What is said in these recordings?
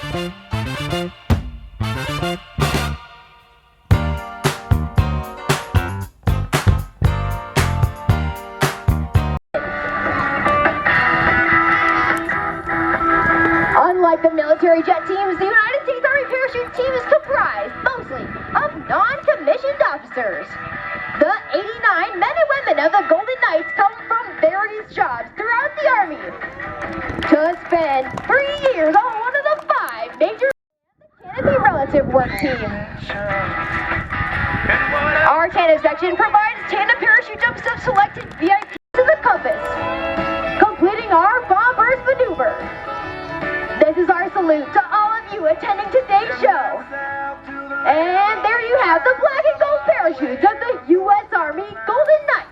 Unlike the military jet teams, the United States Army parachute team is comprised mostly of non-commissioned officers. The 89 men and women of the Golden Knights come from various jobs throughout the Army to spend 3 years on one of the 5 major Canopy Relative Work Team. Our tandem section provides tandem parachute jumps of selected VIPs to the compass, completing our bomb burst maneuver. This is our salute to all of you attending today's show. And there you have the black and gold parachutes of the U.S. Army Golden Knights.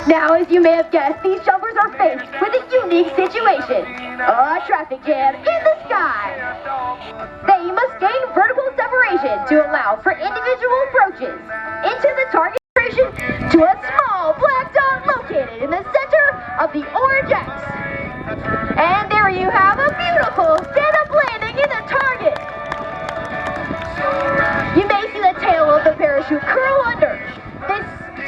Now, as you may have guessed, these jumpers are faced with a unique situation. A traffic jam in the sky. They must gain vertical separation to allow for individual approaches into the target station to a small black dot located in the center of the orange X. And there you have a beautiful stand-up landing in the target. You may see the tail of the parachute curl under. This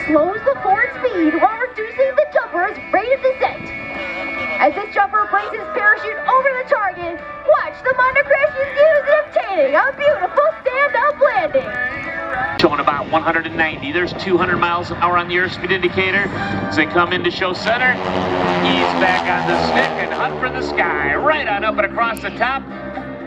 slows the forward speed while reducing the jumper's rate of descent. As this jumper brings his parachute over the target, watch the minor crash is used in obtaining a beautiful stand-up landing. Showing about 190. There's 200 miles an hour on the airspeed indicator. As they come into show center, ease back on the stick and hunt for the sky. Right on up and across the top.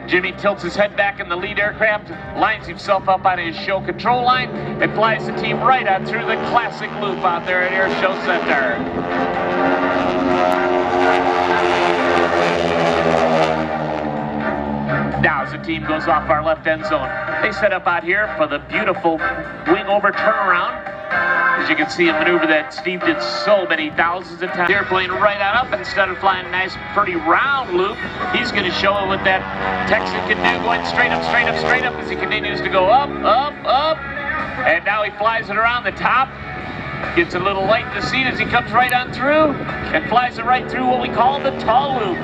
Jimmy tilts his head back in the lead aircraft, lines himself up on his show control line, and flies the team right on through the classic loop out there at Air Show Center. Now as the team goes off our left end zone, they set up out here for the beautiful wing over turnaround. As you can see, a maneuver that Steve did so many thousands of times. Airplane right on up, instead of flying a nice, pretty round loop, he's going to show what that Texan can do, going straight up, straight up, straight up as he continues to go up, up, up. And now he flies it around the top. Gets a little light in the seat as he comes right on through and flies it right through what we call the tall loop.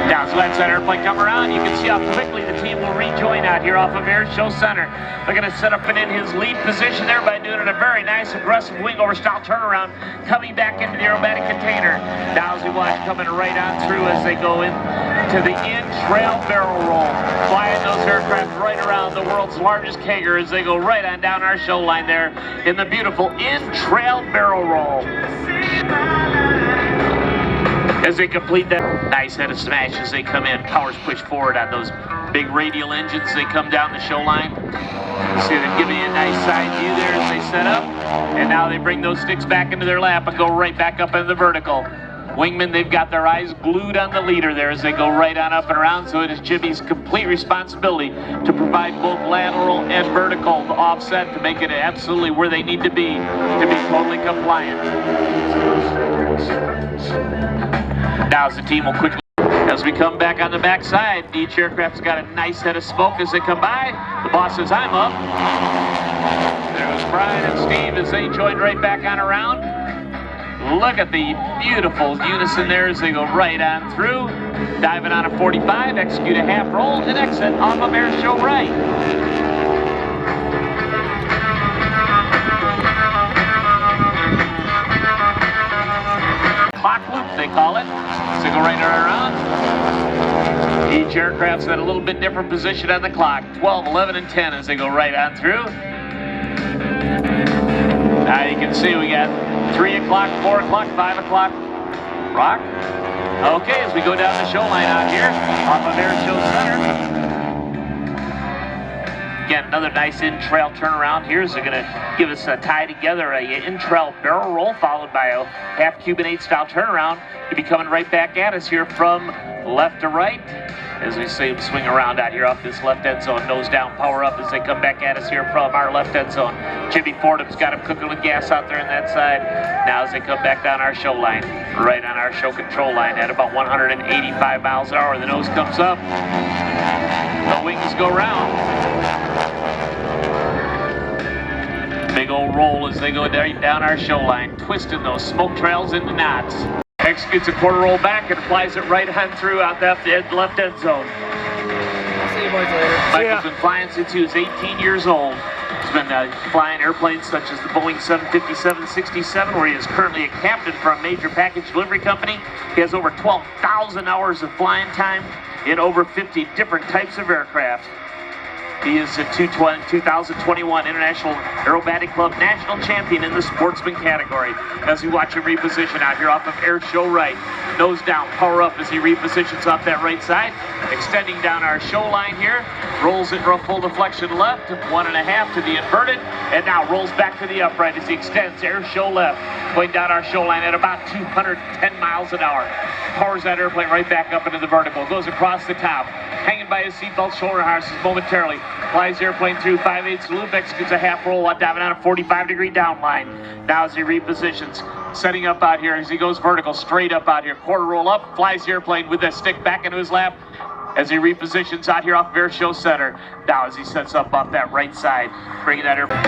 Now, as let that airplane come around, you can see how quickly the team will rejoin out here off of Air Show Center. They're going to set up and in his lead position there by doing a very nice, aggressive wing-over style turnaround, coming back into the aerobatic container. Now, as we watch coming right on through as they go in to the in-trail barrel roll, flying those aircraft right around the world's largest Kager as they go right on down our show line there in the beautiful in-trail barrel roll. As they complete that nice head of smash as they come in, powers push forward on those big radial engines as they come down the show line. You see them giving you a nice side view there as they set up, and now they bring those sticks back into their lap and go right back up into the vertical. Wingmen, they've got their eyes glued on the leader there as they go right on up and around, so it is Jimmy's complete responsibility to provide both lateral and vertical offset to make it absolutely where they need to be totally compliant. Now as the team will quickly, as we come back on the backside, each aircraft's got a nice head of smoke as they come by. The boss says, I'm up. There's Brian and Steve as they join right back on around. Look at the beautiful unison there as they go right on through. Diving on a 45, execute a half roll, and exit off of Air Show right. Clock loop, they call it. So go right around. Each aircraft's at a little bit different position on the clock. 12, 11, and 10 as they go right on through. Now you can see we got 3 o'clock, 4 o'clock, 5 o'clock. Rock. Okay, as we go down the show line out here off of Air Show Center. Again, another nice in-trail turnaround here. So they're going to give us a tie together, a in-trail barrel roll followed by a half Cuban 8 style turnaround. He'll be coming right back at us here from left to right. As we see him swing around out here off this left end zone, nose down, power up as they come back at us here from our left end zone. Jimmy Fordham's got him cooking with gas out there on that side. Now as they come back down our show line, right on our show control line at about 185 miles an hour, the nose comes up, the wings go round. Big go roll as they go down our show line, twisting those smoke trails into knots. Executes a quarter roll back and flies it right on through out that left end zone. See you boys later. Michael's been flying since he was 18 years old. He's been flying airplanes such as the Boeing 757-67, where he is currently a captain for a major package delivery company. He has over 12,000 hours of flying time in over 50 different types of aircraft. He is a 2021 International Aerobatic Club National Champion in the Sportsman category. As we watch him reposition out here off of air show right. Nose down, power up as he repositions off that right side. Extending down our show line here. Rolls it full deflection left, 1.5 to the inverted, and now rolls back to the upright as he extends air show left. Going down our show line at about 210 miles an hour. Powers that airplane right back up into the vertical. Goes across the top. Hanging by his seatbelt shoulder harnesses momentarily. Flies the airplane through 5/8 loop, executes a half roll, diving on a 45-degree down line. Now as he repositions, setting up out here as he goes vertical, straight up out here. Quarter roll up, flies the airplane with that stick back into his lap as he repositions out here off of air show center. Now as he sets up off that right side, bringing that airplane.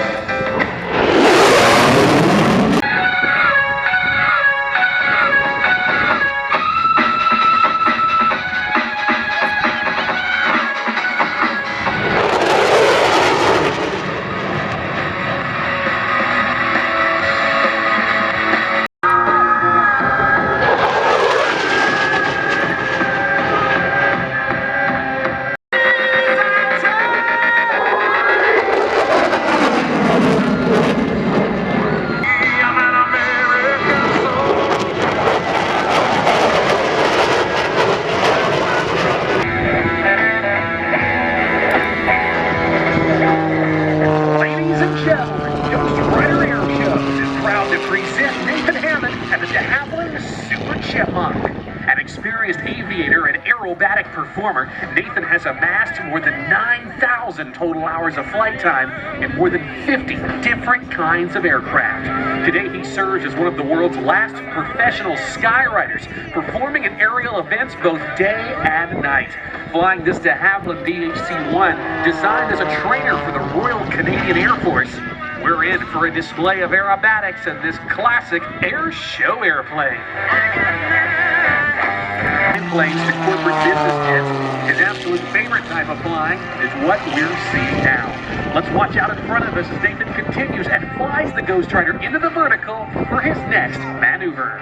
An experienced aviator and aerobatic performer, Nathan has amassed more than 9,000 total hours of flight time in more than 50 different kinds of aircraft. Today he serves as one of the world's last professional skyriders, performing in aerial events both day and night. Flying this de Havilland DHC-1, designed as a trainer for the Royal Canadian Air Force. We're in for a display of aerobatics in this classic air show airplane. Planes to corporate business jets, his absolute favorite type of flying is what we're seeing now. Let's watch out in front of us as Nathan continues and flies the Ghost Rider into the vertical for his next maneuver.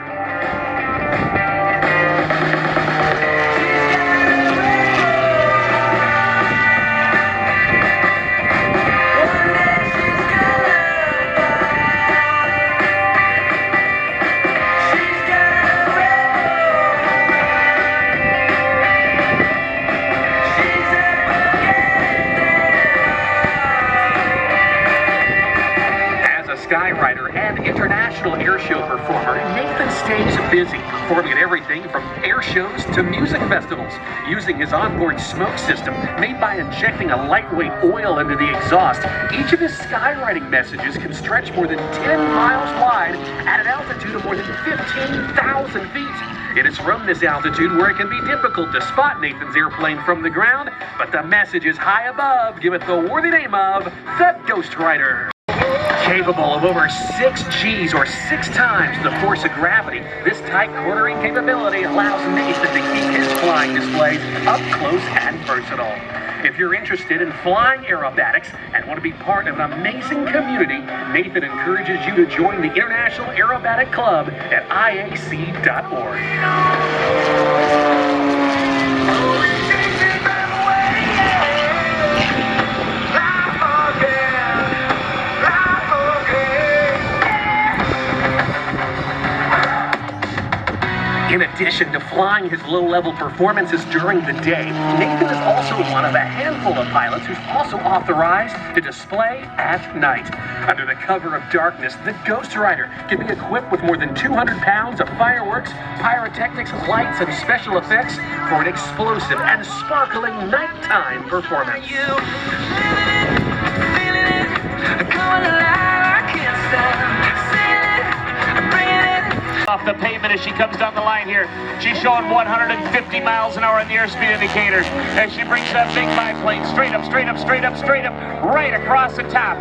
Skyrider and international airshow performer, Nathan stays busy, performing at everything from air shows to music festivals, using his onboard smoke system made by injecting a lightweight oil into the exhaust. Each of his skywriting messages can stretch more than 10 miles wide at an altitude of more than 15,000 feet. It is from this altitude where it can be difficult to spot Nathan's airplane from the ground, but the message is high above. Give it the worthy name of the Ghost Rider. Capable of over 6 Gs or 6 times the force of gravity, this tight cornering capability allows Nathan to keep his flying displays up close and personal. If you're interested in flying aerobatics and want to be part of an amazing community, Nathan encourages you to join the International Aerobatic Club at IAC.org. In addition to flying his low-level performances during the day, Nathan is also one of a handful of pilots who's also authorized to display at night. Under the cover of darkness, the Ghost Rider can be equipped with more than 200 pounds of fireworks, pyrotechnics, lights, and special effects for an explosive and sparkling nighttime performance. Off the pavement as she comes down the line here. She's showing 150 miles an hour on the airspeed indicator as she brings that big biplane straight up, straight up, straight up, straight up, right across the top.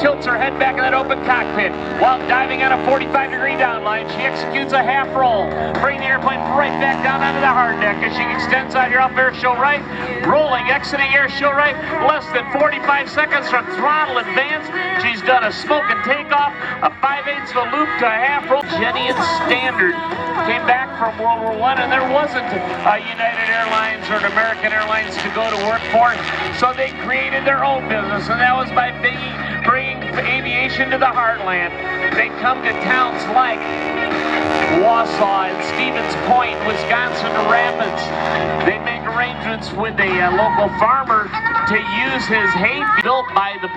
tilts her head back in that open cockpit. While diving on a 45-degree downline, she executes a half roll, bringing the airplane right back down onto the hard deck as she extends out here off air show right, rolling, exiting air show right, less than 45 seconds from throttle advance. She's done a smoke and takeoff, a 5/8 of a loop to a half roll. Jenny and Standard came back from World War I, and there wasn't a United Airlines or an American Airlines to go to work for, so they created their own business, and that was by bringing aviation to the heartland. They come to towns like Wausau and Stevens Point, Wisconsin Rapids. They make arrangements with a local farmer to use his hay built by the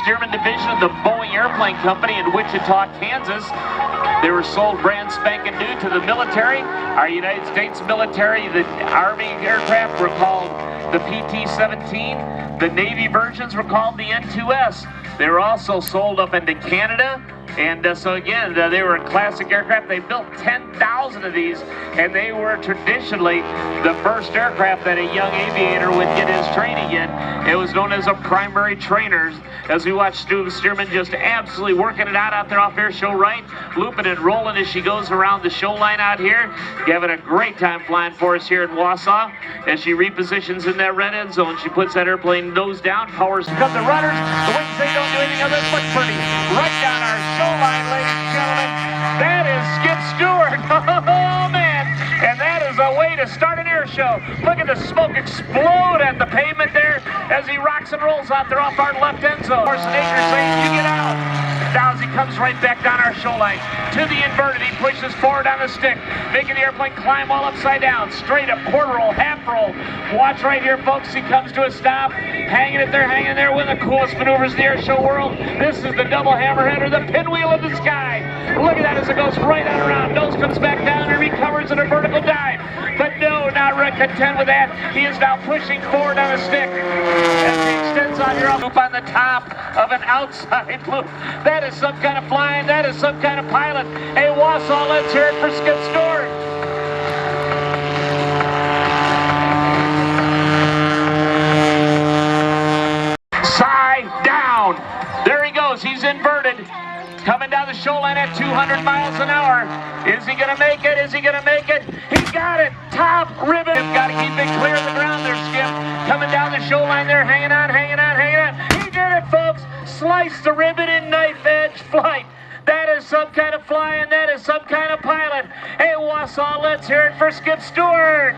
Stearman Division of the Boeing Airplane Company in Wichita, Kansas. They were sold brand spanking new to the military. Our United States military, the Army aircraft were called the PT-17. The Navy versions were called the N2S. They were also sold up into Canada. And so again, they were a classic aircraft. They built 10,000 of these, and they were traditionally the first aircraft that a young aviator would get his training in. It was known as a primary trainer. As we watch Stu Stearman just absolutely working it out there off air show right, looping and rolling as she goes around the show line out here, having a great time flying for us here in Wausau. As she repositions in that red end zone, she puts that airplane nose down, powers up the rudders. The wings, they don't do anything other than look pretty. Right down our show line, ladies and gentlemen. That is Skip Stewart. Oh, man. And that is a way to start an air show. Look at the smoke explode at the pavement there as he rocks and rolls out there off our left end zone. Schwarzenegger saying, you get out. Now as he comes right back down our show line to the inverted, he pushes forward on the stick, making the airplane climb all upside down. Straight up, quarter roll, half roll. Watch right here, folks. He comes to a stop, hanging there, one of the coolest maneuvers in the air show world. This is the double hammerhead, or the pinwheel of the sky. Look at that as it goes right on around. Nose comes back down and recovers in a vertical dive. But no, not content with that. He is now pushing forward on a stick as he extends on your loop on the top of an outside loop. That is some kind of flying. That is some kind of pilot. Hey, Wausau, let's hear it for Skip Stewart. Side down. There he goes. He's inverted. Coming down the show line at 200 miles an hour. Is he going to make it? Is he going to make it? He got it. Top ribbon. Got to keep it clear of the ground there, Skip. Coming down the show line there, hanging on. He did it, folks. Sliced the ribbon in knife edge flight. That is some kind of flying. That is some kind of pilot. Hey, Wausau, let's hear it for Skip Stewart.